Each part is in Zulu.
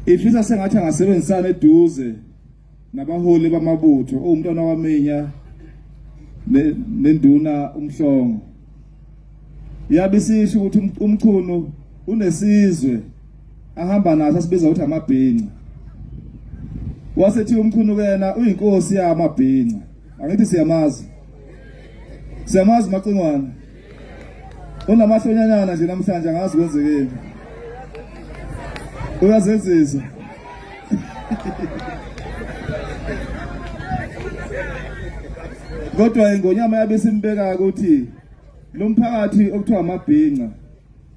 ifisa sengathi angasebenzisana eduze nabaholi bamabutho umntwana waminya nenduna umhlongo yabisisho ukuthi umchunu unesizwe ahamba naso asibiza ukuthi Wamabhinca wasethi umchunu kena uyinkosi yaMabhinca angithi siyamazi macingwana unamahlonyanyana nje namhlanje angazi kwenzekeni uyazenzisa kodwa ingonyama yabesimbeka ukuthi lo mphakathi okuthiwa Wamabhinca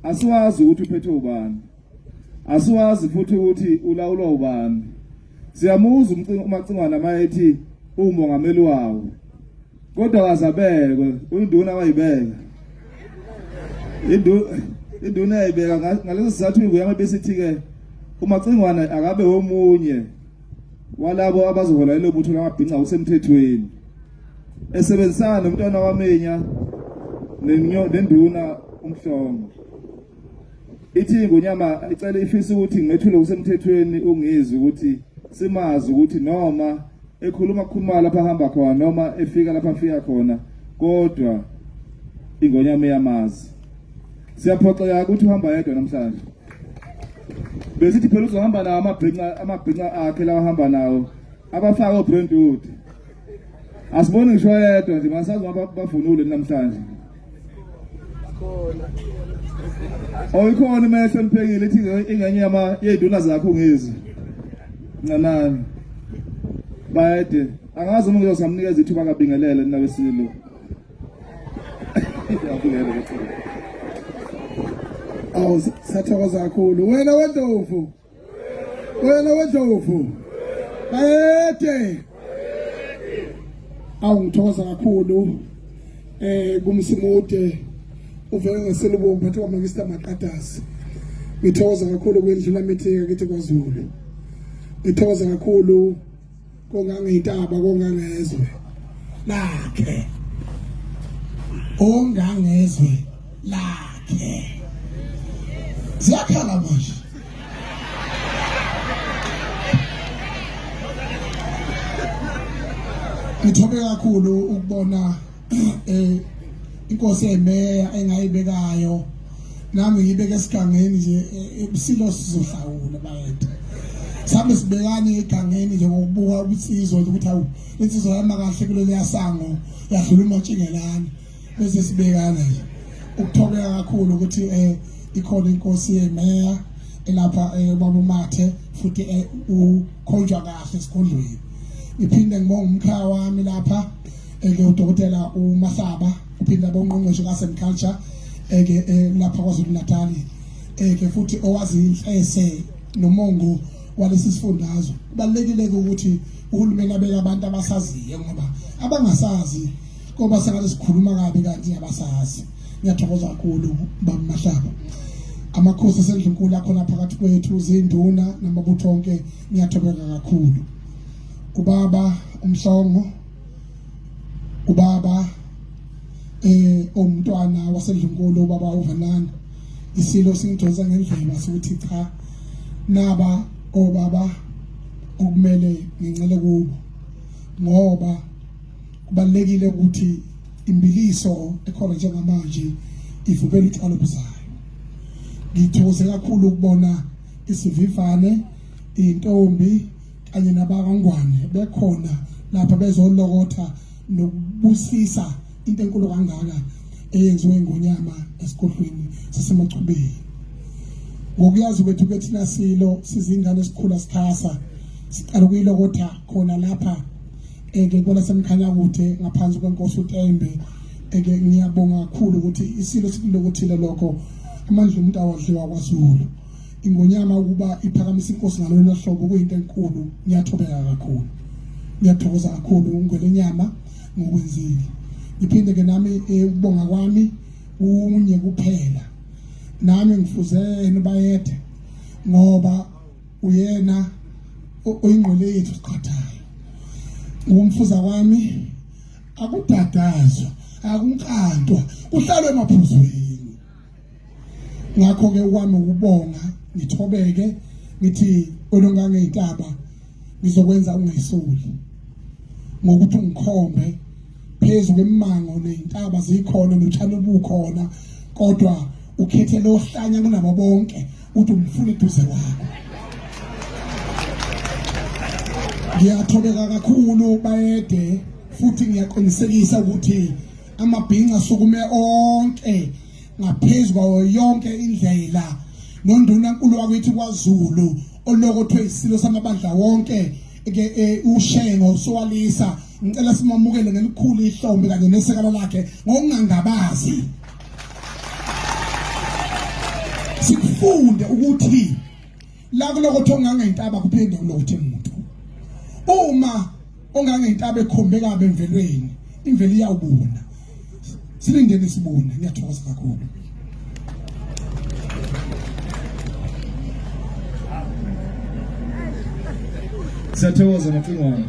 asiwazi ukuthi uphethe ubani asiwazi futhi ukuthi ulawulwa ubani siyamuza umacingwana mayethi umongameli wawo kodwa wazabekwe uyinduna wayibeka induna yayibeka ngaleso sizathu ingonyama besithi ke umacingwana akabe omunye walabo abazohola lo butho laMabhinca Ngok'semthethweni esebenzisana nomntwana waminya nenduna umhlongo ithi ingonyama icela ifisa ukuthi ngethule Ngok'semthethweni ungizwe ukuthi simazi ukuthi noma ekhuluma lapha hamba khona noma efika lapha afika khona kodwa ingonyama yamazi siyaphoxeka ukuthi uhamba yedwa namhlanje besithi phela uzohamba nawo Wamabhinca akhe lawa hamba nawo abafaka oBrentwood asiboni ngisho yedwa nje masazi bavunule namhlanje ikhona imehlo niphekile ithi inganyama yeduna zakho ngizwe ncanani bayede angazi uma ngizomnikeza ithuba kabingelele ninabesilo sathokoza kakhulu wena wendlovu bayede ngithokoza kakhulu kumsimude uvele ngeselubomvu phethe kwaMagista Maqatasi ngithokoza kakhulu kwendlula mithika kithi kwaZulu ngithokoza kakhulu kongangintaba kongangezwe lakhe ongangezwe lakhe ziyakhala manje ngithobe kakhulu ukubona inkosi emeya engayibekayo nami ngibeke esigangeni nje ebusilo sizohlawula bayethu sabe sibekani egangeni nje ngokubuka ubusizwe ukuthi awu insizwa yama kahle kuleli yasango yadlula uMatshingelani bese sibekana nje ukuthobeka kakhulu ukuthi ikhona inkosi emeya elapha babumathe futhi ukhonjwa kahle esikhondlweni iphinde ngibonga umkhaya wami lapha udokotela uMahlaba uphinde abongqongqoshe kaSenculture lapha kwaZulu Natal futhi owazi inhlese nomongo walesi sifundazwe kubalekile ukuthi uhulumeni abeka abantu abasaziyo ngoba abangasazi ngoba sengathi sikhuluma kabi kanti abasazi ngiyathokoza kakhulu baba Mahlaba amakhosi asendlunkulu akhona phakathi kwethu zinduna namabutho onke ngiyathokoza kakhulu ubaba umhlongo ubaba umntwana wasendlunkulu ubaba uVanana isilo singidonsa ngendlela sokuthi cha naba obaba okumele ngincele kubo ngoba kubalekile ukuthi imbiliso ekhona njengamanje ivubela utshwala obuzayo ngithokoze kakhulu ukubona isivivane intombi kanye nabangangwane bekhona lapha bezolokotha nokubusisa into enkulu kangaka eyenziwe ngonyama esigodlweni sasemachubeni ngokuyazi kwethu ke thina silo sizingane esikhula sikhasa siqala ukuyilokotha khona lapha ngibona semkhanya kude ngaphansi kwenkosi uTembe ngiyabonga kakhulu ukuthi isilo silokothile lokho amandla umuntu awadliwa kwaZulu ingonyama ukuba iphakamisa inkosi ngalona hlobo kuyinto enkulu ngiyathobeka kakhulu ngiyathokoza kakhulu ngelenyama ngokwenzile iphinde ke nami ukubonga kwami unye kuphela nami ngifuzene bayethe ngoba uyena oyingqole yethu siqhathayo umfuza wami akudadazwa akunkantwa kuhlalwe emaphuzweni ngakho ke kwami ukubonga ngithobeke ngithi olongange intaba ngizokwenza ungesuli ngokuthi ungikhombe phezulu kwemango nezintaba zikhona notshani obukhona kodwa ukhethe lo hlanya kunabo bonke uthi umfuna eduze kwakho. Ngiyathobeka kakhulu bayede futhi ngiyaqinisekisa ukuthi amabhinca sukume onke ngaphezulu kwayo yonke indlela noNdunankulu wakithi kwaZulu olokothwe isilo samabandla wonke uShengo sowalisa ngicela simamukele ngelikhulu ihlombe kanye nesekala lakhe ngokungangabazi. Sikufunde ukuthi la kulokothe ongangentaba kuphinde kulokothe umuntu. Uma ongangentaba ekhombe kabe emvelweni imvelo iyawubona. Silindeni sibone. Ngiyathokoza kakhulu. Siyathokoza maqingwana.